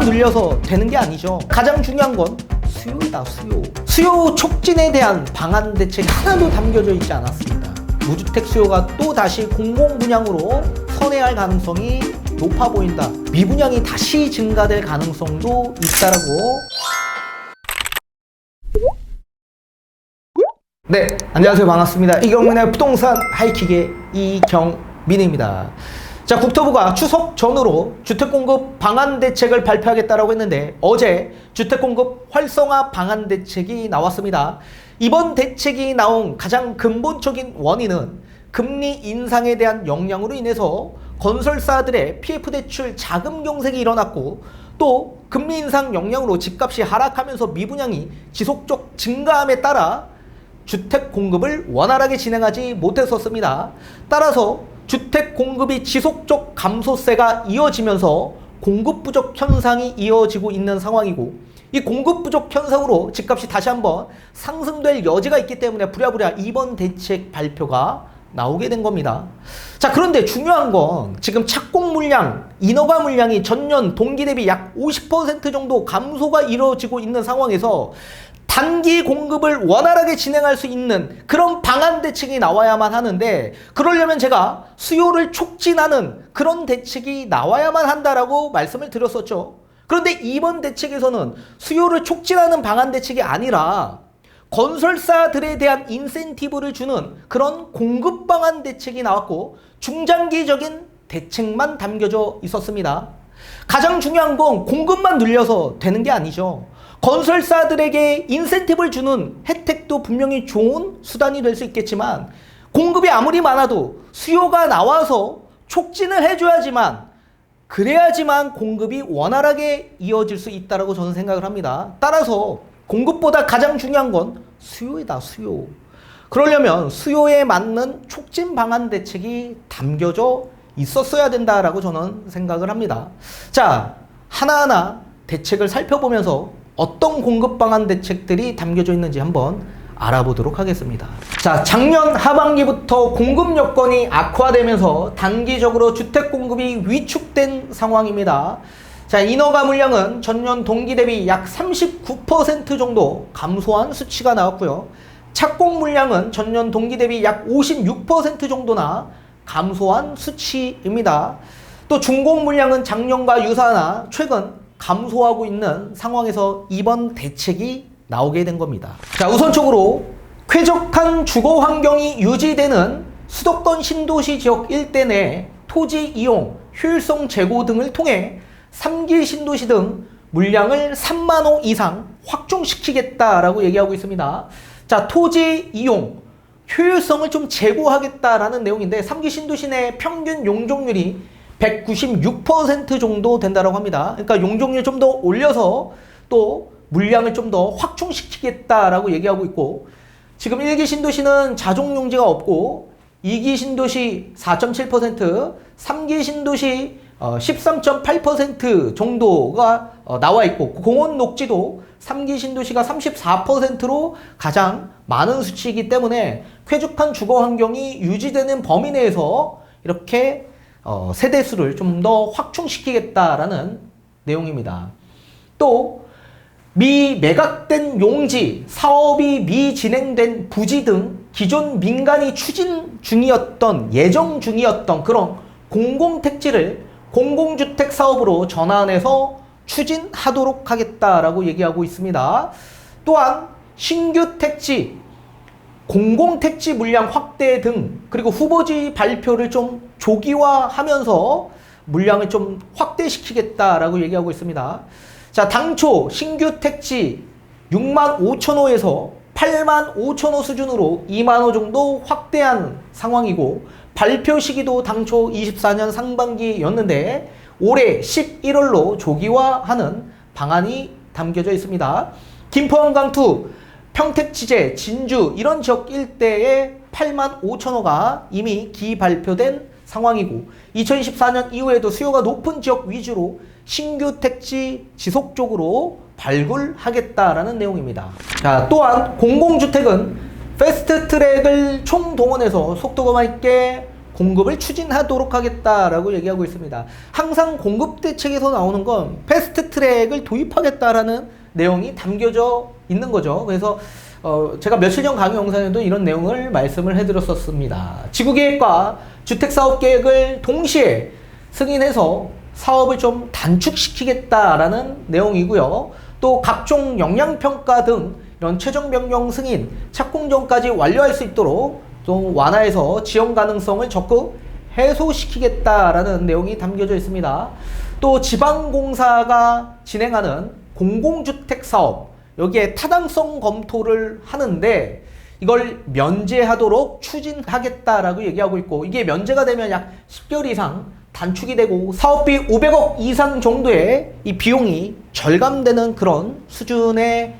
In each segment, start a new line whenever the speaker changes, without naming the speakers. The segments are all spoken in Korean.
공급만 늘려서 되는 게 아니죠. 가장 중요한 건 수요이다, 수요. 수요 촉진에 대한 방안 대책이 하나도 담겨져 있지 않았습니다. 무주택 수요가 또 다시 공공 분양으로 선회할 가능성이 높아 보인다. 미분양이 다시 증가될 가능성도 있다라고. 네, 안녕하세요. 반갑습니다. 이경민의 부동산 하이킥의 이경민입니다. 자, 국토부가 추석 전후로 주택공급 방안 대책을 발표하겠다라고 했는데 어제 주택공급 활성화 방안 대책이 나왔습니다. 이번 대책이 나온 가장 근본적인 원인은 금리 인상에 대한 영향으로 인해서 건설사들의 PF 대출 자금 경색이 일어났고 또 금리 인상 영향으로 집값이 하락하면서 미분양이 지속적 증가함에 따라 주택 공급을 원활하게 진행하지 못했었습니다. 따라서 주택 공급이 지속적 감소세가 이어지면서 공급 부족 현상이 이어지고 있는 상황이고 이 공급 부족 현상으로 집값이 다시 한번 상승될 여지가 있기 때문에 부랴부랴 이번 대책 발표가 나오게 된 겁니다. 자, 그런데 중요한 건 지금 착공 물량, 인허가 물량이 전년 동기 대비 약 50% 정도 감소가 이루어지고 있는 상황에서 단기 공급을 원활하게 진행할 수 있는 그런 방안 대책이 나와야만 하는데 그러려면 제가 수요를 촉진하는 그런 대책이 나와야만 한다라고 말씀을 드렸었죠. 그런데 이번 대책에서는 수요를 촉진하는 방안 대책이 아니라 건설사들에 대한 인센티브를 주는 그런 공급 방안 대책이 나왔고 중장기적인 대책만 담겨져 있었습니다. 가장 중요한 건 공급만 늘려서 되는 게 아니죠. 건설사들에게 인센티브를 주는 혜택도 분명히 좋은 수단이 될 수 있겠지만 공급이 아무리 많아도 수요가 나와서 촉진을 해줘야지만 그래야지만 공급이 원활하게 이어질 수 있다고 저는 생각을 합니다. 따라서 공급보다 가장 중요한 건 수요이다, 수요. 그러려면 수요에 맞는 촉진 방안 대책이 담겨져 있었어야 된다라고 저는 생각을 합니다. 자, 하나하나 대책을 살펴보면서 어떤 공급 방안 대책들이 담겨져 있는지 한번 알아보도록 하겠습니다. 자, 작년 하반기부터 공급 여건이 악화되면서 단기적으로 주택 공급이 위축된 상황입니다. 자, 인허가 물량은 전년 동기 대비 약 39% 정도 감소한 수치가 나왔고요. 착공 물량은 전년 동기 대비 약 56% 정도나 감소한 수치입니다. 또 준공 물량은 작년과 유사하나 최근 감소하고 있는 상황에서 이번 대책이 나오게 된 겁니다. 자, 우선적으로 쾌적한 주거 환경이 유지되는 수도권 신도시 지역 일대 내 토지 이용, 효율성 제고 등을 통해 3기 신도시 등 물량을 3만 호 이상 확충시키겠다라고 얘기하고 있습니다. 자, 토지 이용, 효율성을 좀 제고하겠다라는 내용인데 3기 신도시 내 평균 용적률이 196% 정도 된다고 합니다. 그러니까 용적률 좀 더 올려서 또 물량을 좀 더 확충시키겠다라고 얘기하고 있고 지금 1기 신도시는 자족용지가 없고 2기 신도시 4.7%, 3기 신도시 13.8% 정도가 나와 있고 공원 녹지도 3기 신도시가 34%로 가장 많은 수치이기 때문에 쾌적한 주거 환경이 유지되는 범위 내에서 이렇게 세대수를 좀 더 확충시키겠다라는 내용입니다. 또 미매각된 용지, 사업이 미진행된 부지 등 기존 민간이 추진 중이었던, 예정 중이었던 그런 공공택지를 공공주택 사업으로 전환해서 추진하도록 하겠다라고 얘기하고 있습니다. 또한 신규 택지, 공공택지 물량 확대 등 그리고 후보지 발표를 좀 조기화하면서 물량을 좀 확대시키겠다라고 얘기하고 있습니다. 자, 당초 신규 택지 6만 5천 호에서 8만 5천 호 수준으로 2만 호 정도 확대한 상황이고 발표 시기도 당초 24년 상반기였는데 올해 11월로 조기화하는 방안이 담겨져 있습니다. 김포 한강투, 평택지제, 진주 이런 지역 일대에 8만 5천 호가 이미 기발표된 상황이고 2024년 이후에도 수요가 높은 지역 위주로 신규 택지 지속적으로 발굴하겠다라는 내용입니다. 자, 또한 공공주택은 패스트트랙을 총동원해서 속도감 있게 공급을 추진하도록 하겠다라고 얘기하고 있습니다. 항상 공급 대책에서 나오는 건 패스트 트랙을 도입하겠다라는 내용이 담겨져 있는 거죠. 그래서 제가 며칠 전 강의 영상에도 이런 내용을 말씀을 해드렸었습니다. 지구계획과 주택사업계획을 동시에 승인해서 사업을 좀 단축시키겠다라는 내용이고요. 또 각종 영향평가 등 이런 최종 변경 승인, 착공 전까지 완료할 수 있도록 좀 완화해서 지원 가능성을 적극 해소시키겠다라는 내용이 담겨져 있습니다. 또 지방공사가 진행하는 공공주택 사업, 여기에 타당성 검토를 하는데 이걸 면제하도록 추진하겠다라고 얘기하고 있고, 이게 면제가 되면 약 10개월 이상 단축이 되고 사업비 500억 이상 정도의 이 비용이 절감되는 그런 수준의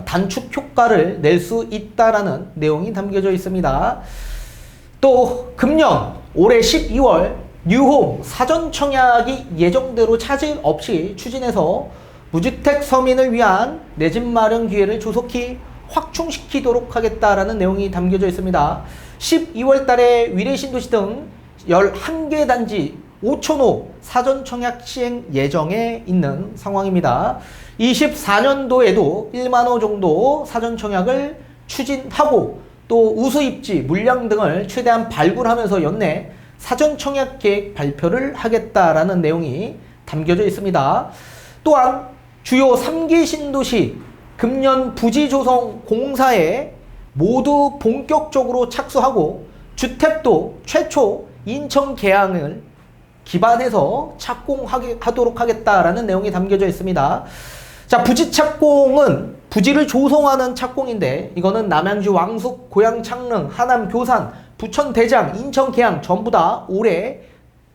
단축 효과를 낼 수 있다라는 내용이 담겨져 있습니다. 또 금년 올해 12월 뉴홈 사전 청약이 예정대로 차질 없이 추진해서 무주택 서민을 위한 내 집 마련 기회를 조속히 확충시키도록 하겠다라는 내용이 담겨져 있습니다. 12월 달에 위례신도시 등 11개 단지 5,000호 사전 청약 시행 예정에 있는 상황입니다. 24년도에도 1만 호 정도 사전 청약을 추진하고 또 우수 입지, 물량 등을 최대한 발굴하면서 연내 사전 청약 계획 발표를 하겠다라는 내용이 담겨져 있습니다. 또한 주요 3기 신도시 금년 부지 조성 공사에 모두 본격적으로 착수하고 주택도 최초 인천 계양을 기반해서 착공하도록 하겠다라는 내용이 담겨져 있습니다. 자, 부지 착공은 부지를 조성하는 착공인데 이거는 남양주 왕숙, 고양 창릉, 하남 교산, 부천 대장, 인천 계양 전부 다 올해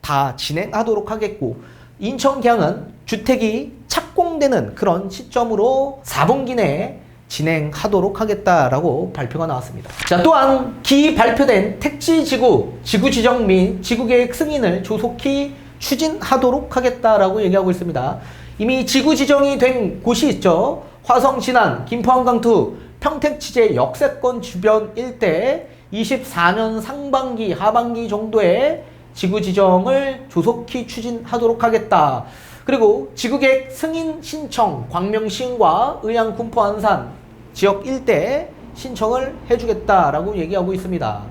다 진행하도록 하겠고, 인천 계양은 주택이 착공되는 그런 시점으로 4분기 내에 진행하도록 하겠다라고 발표가 나왔습니다. 자, 또한 기 발표된 택지지구, 지구지정 및 지구계획 승인을 조속히 추진하도록 하겠다라고 얘기하고 있습니다. 이미 지구지정이 된 곳이 있죠. 화성 진안, 김포 한강투, 평택지제 역세권 주변 일대 24년 상반기, 하반기 정도에 지구지정을 조속히 추진하도록 하겠다. 그리고 지구계획 승인 신청 광명시과 의향, 군포, 안산 지역 일대 신청을 해주겠다라고 얘기하고 있습니다.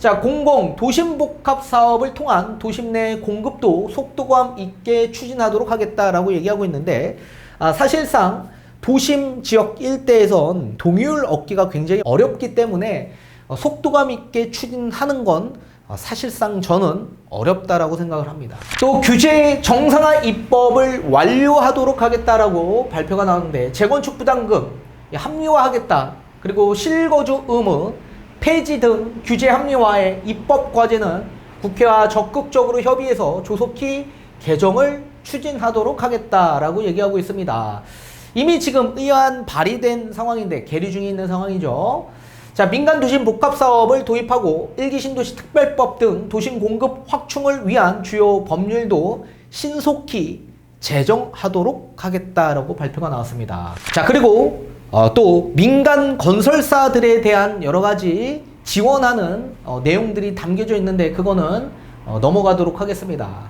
자, 공공 도심복합 사업을 통한 도심 내 공급도 속도감 있게 추진하도록 하겠다라고 얘기하고 있는데, 사실상 도심 지역 일대에선 동의율 얻기가 굉장히 어렵기 때문에 속도감 있게 추진하는 건 사실상 저는 어렵다라고 생각을 합니다. 또 규제 정상화 입법을 완료하도록 하겠다라고 발표가 나오는데, 재건축 부담금 합리화하겠다, 그리고 실거주 의무 폐지 등 규제 합리화의 입법 과제는 국회와 적극적으로 협의해서 조속히 개정을 추진하도록 하겠다라고 얘기하고 있습니다. 이미 지금 의안 발의된 상황인데 계류 중에 있는 상황이죠. 자, 민간 도심 복합 사업을 도입하고 1기 신도시 특별법 등 도심 공급 확충을 위한 주요 법률도 신속히 제정하도록 하겠다라고 발표가 나왔습니다. 자, 그리고 또 민간 건설사들에 대한 여러 가지 지원하는 내용들이 담겨져 있는데 그거는 넘어가도록 하겠습니다.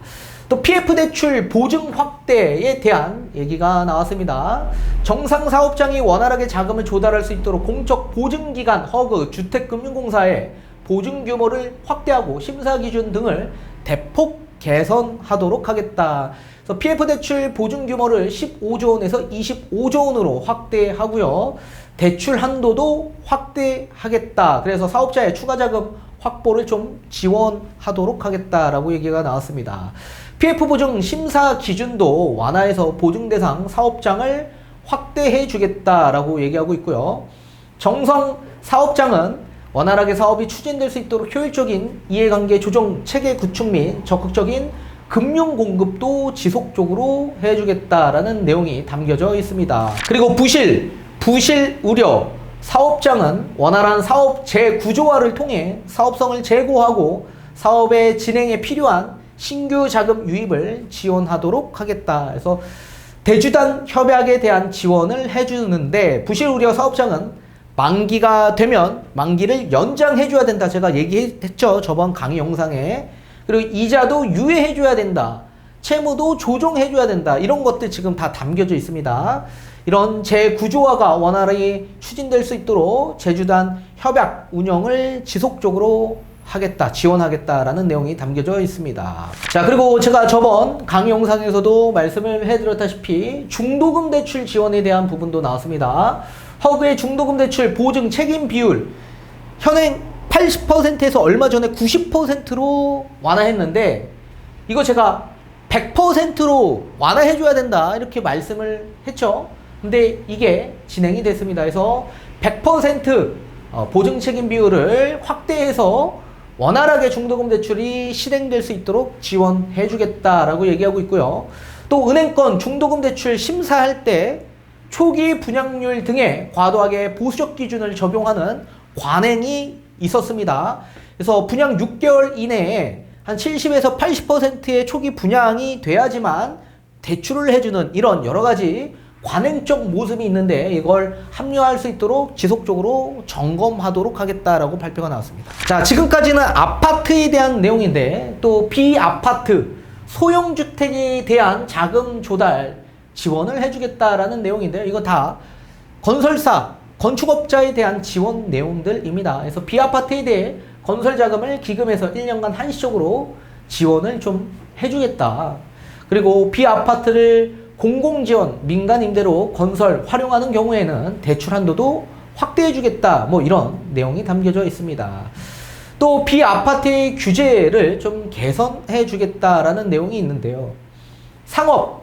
또 PF 대출 보증 확대에 대한 얘기가 나왔습니다. 정상 사업장이 원활하게 자금을 조달할 수 있도록 공적 보증기관 허그 주택금융공사의 보증 규모를 확대하고 심사 기준 등을 대폭 개선하도록 하겠다. 그래서 PF 대출 보증 규모를 15조 원에서 25조 원으로 확대하고요. 대출 한도도 확대하겠다. 그래서 사업자의 추가 자금 확보를 좀 지원하도록 하겠다라고 얘기가 나왔습니다. PF 보증 심사 기준도 완화해서 보증 대상 사업장을 확대해 주겠다라고 얘기하고 있고요. 정성 사업장은 원활하게 사업이 추진될 수 있도록 효율적인 이해관계 조정 체계 구축 및 적극적인 금융 공급도 지속적으로 해주겠다라는 내용이 담겨져 있습니다. 그리고 부실 우려, 사업장은 원활한 사업 재구조화를 통해 사업성을 제고하고 사업의 진행에 필요한 신규 자금 유입을 지원하도록 하겠다. 그래서 대주단 협약에 대한 지원을 해주는데, 부실 우려 사업장은 만기가 되면 만기를 연장해 줘야 된다. 제가 얘기했죠. 저번 강의 영상에. 그리고 이자도 유예해 줘야 된다. 채무도 조정해 줘야 된다. 이런 것들 지금 다 담겨져 있습니다. 이런 재구조화가 원활하게 추진될 수 있도록 제주단 협약 운영을 지속적으로 하겠다, 지원하겠다라는 내용이 담겨져 있습니다. 자, 그리고 제가 저번 강의 영상에서도 말씀을 해드렸다시피 중도금 대출 지원에 대한 부분도 나왔습니다. 허그의 중도금 대출 보증 책임 비율 현행 80%에서 얼마 전에 90%로 완화했는데 이거 제가 100%로 완화해줘야 된다 이렇게 말씀을 했죠. 근데 이게 진행이 됐습니다. 그래서 100% 보증 책임 비율을 확대해서 원활하게 중도금 대출이 실행될 수 있도록 지원해 주겠다라고 얘기하고 있고요. 또 은행권 중도금 대출 심사할 때 초기 분양률 등에 과도하게 보수적 기준을 적용하는 관행이 있었습니다. 그래서 분양 6개월 이내에 한 70에서 80%의 초기 분양이 돼야지만 대출을 해주는 이런 여러 가지 관행적 모습이 있는데 이걸 합리화할 수 있도록 지속적으로 점검하도록 하겠다라고 발표가 나왔습니다. 자, 지금까지는 아파트에 대한 내용인데 또 비아파트 소형주택에 대한 자금 조달 지원을 해주겠다라는 내용인데요. 이거 다 건설사, 건축업자에 대한 지원 내용들입니다. 그래서 비아파트에 대해 건설자금을 기금에서 1년간 한시적으로 지원을 좀 해주겠다. 그리고 비아파트를 공공지원, 민간 임대로 건설, 활용하는 경우에는 대출 한도도 확대해주겠다. 뭐 이런 내용이 담겨져 있습니다. 또 비아파트의 규제를 좀 개선해주겠다라는 내용이 있는데요. 상업,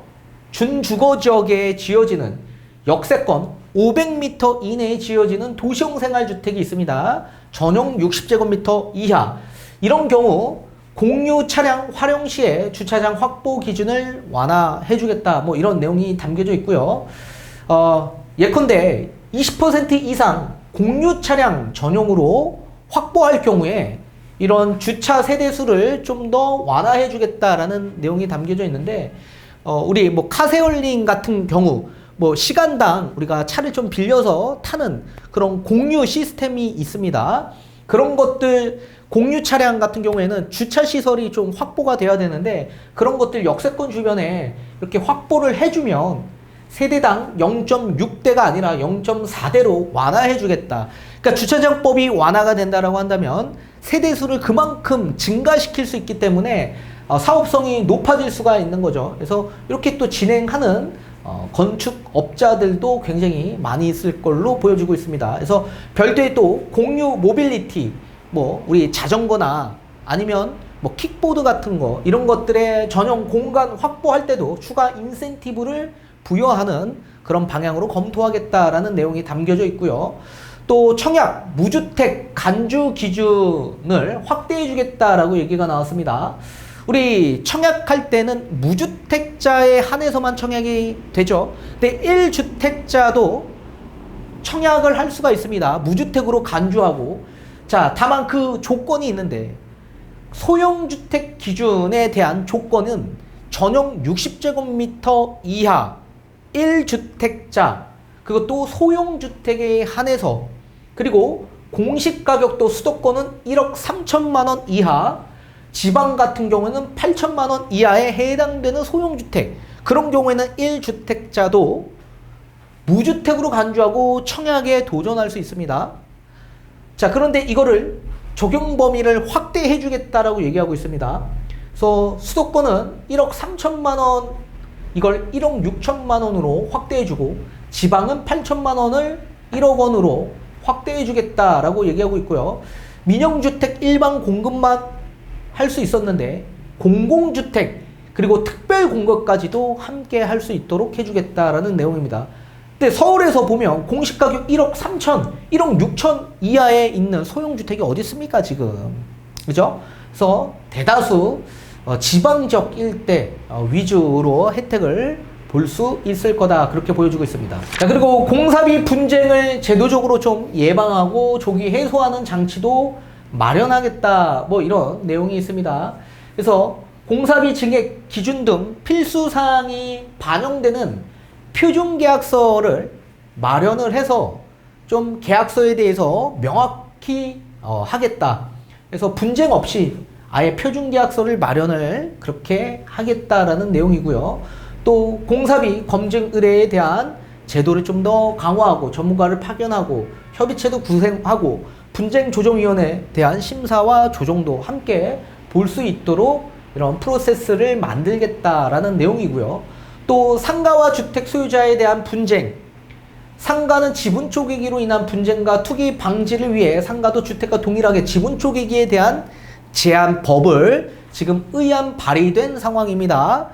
준주거지역에 지어지는 역세권 500m 이내에 지어지는 도시형 생활주택이 있습니다. 전용 60제곱미터 이하. 이런 경우 공유 차량 활용 시에 주차장 확보 기준을 완화해주겠다. 뭐 이런 내용이 담겨져 있고요. 예컨대 20% 이상 공유 차량 전용으로 확보할 경우에 이런 주차 세대수를 좀 더 완화해주겠다라는 내용이 담겨져 있는데, 우리 뭐 카세어링 같은 경우 뭐 시간당 우리가 차를 좀 빌려서 타는 그런 공유 시스템이 있습니다. 그런 것들 공유 차량 같은 경우에는 주차 시설이 좀 확보가 돼야 되는데 그런 것들 역세권 주변에 이렇게 확보를 해주면 세대당 0.6대가 아니라 0.4대로 완화해 주겠다. 그러니까 주차장법이 완화가 된다라고 한다면 세대수를 그만큼 증가시킬 수 있기 때문에 사업성이 높아질 수가 있는 거죠. 그래서 이렇게 또 진행하는 건축업자들도 굉장히 많이 있을 걸로 보여지고 있습니다. 그래서 별도의 또 공유 모빌리티, 뭐 우리 자전거나 아니면 뭐 킥보드 같은 거 이런 것들의 전용 공간 확보할 때도 추가 인센티브를 부여하는 그런 방향으로 검토하겠다라는 내용이 담겨져 있고요. 또 청약 무주택 간주 기준을 확대해 주겠다라고 얘기가 나왔습니다. 우리 청약할 때는 무주택자에 한해서만 청약이 되죠. 근데 1주택자도 청약을 할 수가 있습니다. 무주택으로 간주하고. 자, 다만 그 조건이 있는데 소형주택 기준에 대한 조건은 전용 60제곱미터 이하 1주택자, 그것도 소형주택에 한해서, 그리고 공시가격도 수도권은 1억 3천만 원 이하, 지방 같은 경우는 8천만 원 이하에 해당되는 소형주택, 그런 경우에는 1주택자도 무주택으로 간주하고 청약에 도전할 수 있습니다. 자, 그런데 이거를 적용 범위를 확대해 주겠다라고 얘기하고 있습니다. 그래서 수도권은 1억 3천만 원, 이걸 1억 6천만 원으로 확대해 주고 지방은 8천만 원을 1억 원으로 확대해 주겠다라고 얘기하고 있고요. 민영주택 일반 공급만 할 수 있었는데 공공주택 그리고 특별 공급까지도 함께 할 수 있도록 해주겠다라는 내용입니다. 근데 서울에서 보면 공시가격 1억 3천, 1억 6천 이하에 있는 소형주택이 어디 있습니까 지금? 그죠? 그래서 대다수 지방적 일대 위주로 혜택을 볼 수 있을 거다, 그렇게 보여주고 있습니다. 자, 그리고 공사비 분쟁을 제도적으로 좀 예방하고 조기 해소하는 장치도 마련하겠다, 뭐 이런 내용이 있습니다. 그래서 공사비 증액 기준 등 필수 사항이 반영되는 표준계약서를 마련을 해서 좀 계약서에 대해서 명확히 하겠다. 그래서 분쟁 없이 아예 표준계약서를 마련을 그렇게 하겠다라는 내용이고요. 또 공사비 검증 의뢰에 대한 제도를 좀 더 강화하고 전문가를 파견하고 협의체도 구성하고 분쟁조정위원회에 대한 심사와 조정도 함께 볼 수 있도록 이런 프로세스를 만들겠다라는 내용이고요. 또 상가와 주택 소유자에 대한 분쟁, 상가는 지분 쪼개기로 인한 분쟁과 투기 방지를 위해 상가도 주택과 동일하게 지분 쪼개기에 대한 제한법을 지금 의안 발의된 상황입니다.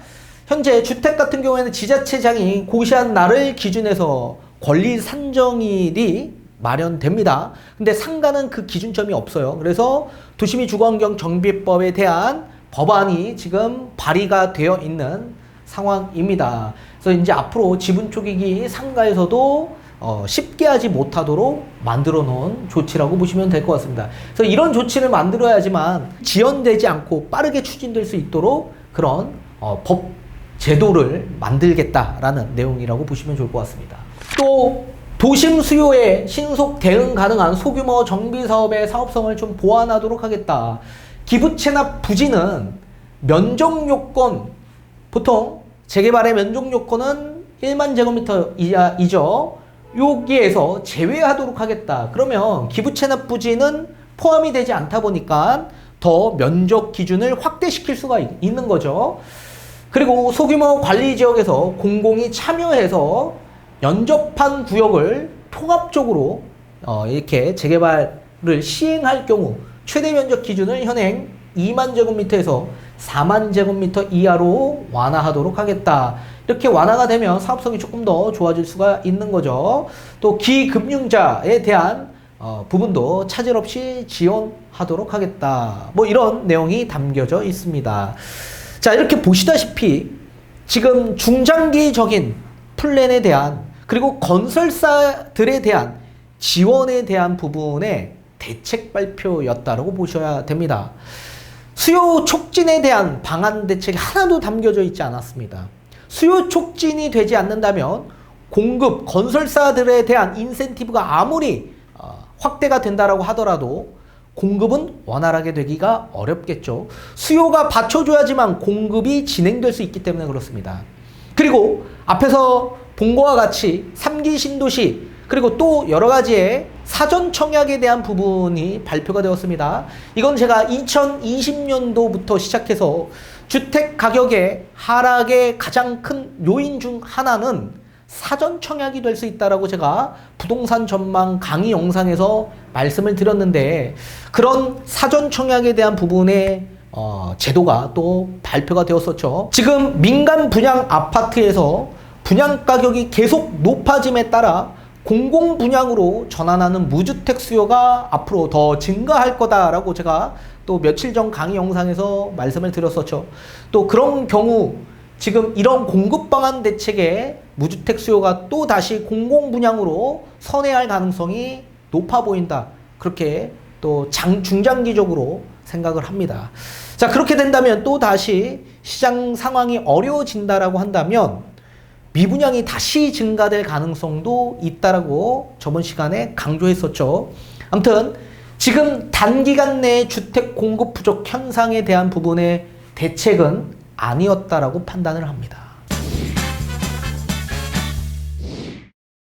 현재 주택 같은 경우에는 지자체장이 고시한 날을 기준해서 권리 산정일이 마련됩니다. 근데 상가는 그 기준점이 없어요. 그래서 도시미 주거환경 정비법에 대한 법안이 지금 발의가 되어 있는 상황입니다. 그래서 이제 앞으로 지분 쪼개기 상가에서도 쉽게 하지 못하도록 만들어 놓은 조치라고 보시면 될 것 같습니다. 그래서 이런 조치를 만들어야지만 지연되지 않고 빠르게 추진될 수 있도록 그런 법 제도를 만들겠다라는 내용이라고 보시면 좋을 것 같습니다. 또 도심 수요에 신속 대응 가능한 소규모 정비 사업의 사업성을 좀 보완하도록 하겠다. 기부 체납 부지는 면적 요건, 보통 재개발의 면적 요건은 1만 제곱미터 이하이죠. 여기에서 제외하도록 하겠다. 그러면 기부 체납 부지는 포함이 되지 않다 보니까 더 면적 기준을 확대시킬 수가 있는 거죠. 그리고 소규모 관리 지역에서 공공이 참여해서 연접한 구역을 통합적으로 이렇게 재개발을 시행할 경우 최대 면적 기준을 현행 2만 제곱미터에서 4만 제곱미터 이하로 완화하도록 하겠다. 이렇게 완화가 되면 사업성이 조금 더 좋아질 수가 있는 거죠. 또 기금융자에 대한 부분도 차질 없이 지원하도록 하겠다. 뭐 이런 내용이 담겨져 있습니다. 자, 이렇게 보시다시피 지금 중장기적인 플랜에 대한 그리고 건설사들에 대한 지원에 대한 부분의 대책 발표였다라고 보셔야 됩니다. 수요 촉진에 대한 방안 대책이 하나도 담겨져 있지 않았습니다. 수요 촉진이 되지 않는다면 공급, 건설사들에 대한 인센티브가 아무리 확대가 된다라고 하더라도 공급은 원활하게 되기가 어렵겠죠. 수요가 받쳐줘야지만 공급이 진행될 수 있기 때문에 그렇습니다. 그리고 앞에서 본 것과 같이 3기 신도시 그리고 또 여러 가지의 사전 청약에 대한 부분이 발표가 되었습니다. 이건 제가 2020년도부터 시작해서 주택 가격의 하락의 가장 큰 요인 중 하나는 사전 청약이 될 수 있다라고 제가 부동산 전망 강의 영상에서 말씀을 드렸는데 그런 사전 청약에 대한 부분의 제도가 또 발표가 되었었죠. 지금 민간 분양 아파트에서 분양 가격이 계속 높아짐에 따라 공공 분양으로 전환하는 무주택 수요가 앞으로 더 증가할 거다라고 제가 또 며칠 전 강의 영상에서 말씀을 드렸었죠. 또 그런 경우 지금 이런 공급 방안 대책에 무주택 수요가 또 다시 공공 분양으로 선회할 가능성이 높아 보인다. 그렇게 또 중장기적으로 생각을 합니다. 자, 그렇게 된다면 또 다시 시장 상황이 어려워진다라고 한다면 미분양이 다시 증가될 가능성도 있다라고 저번 시간에 강조했었죠. 아무튼 지금 단기간 내에 주택 공급 부족 현상에 대한 부분의 대책은 아니었다라고 판단을 합니다.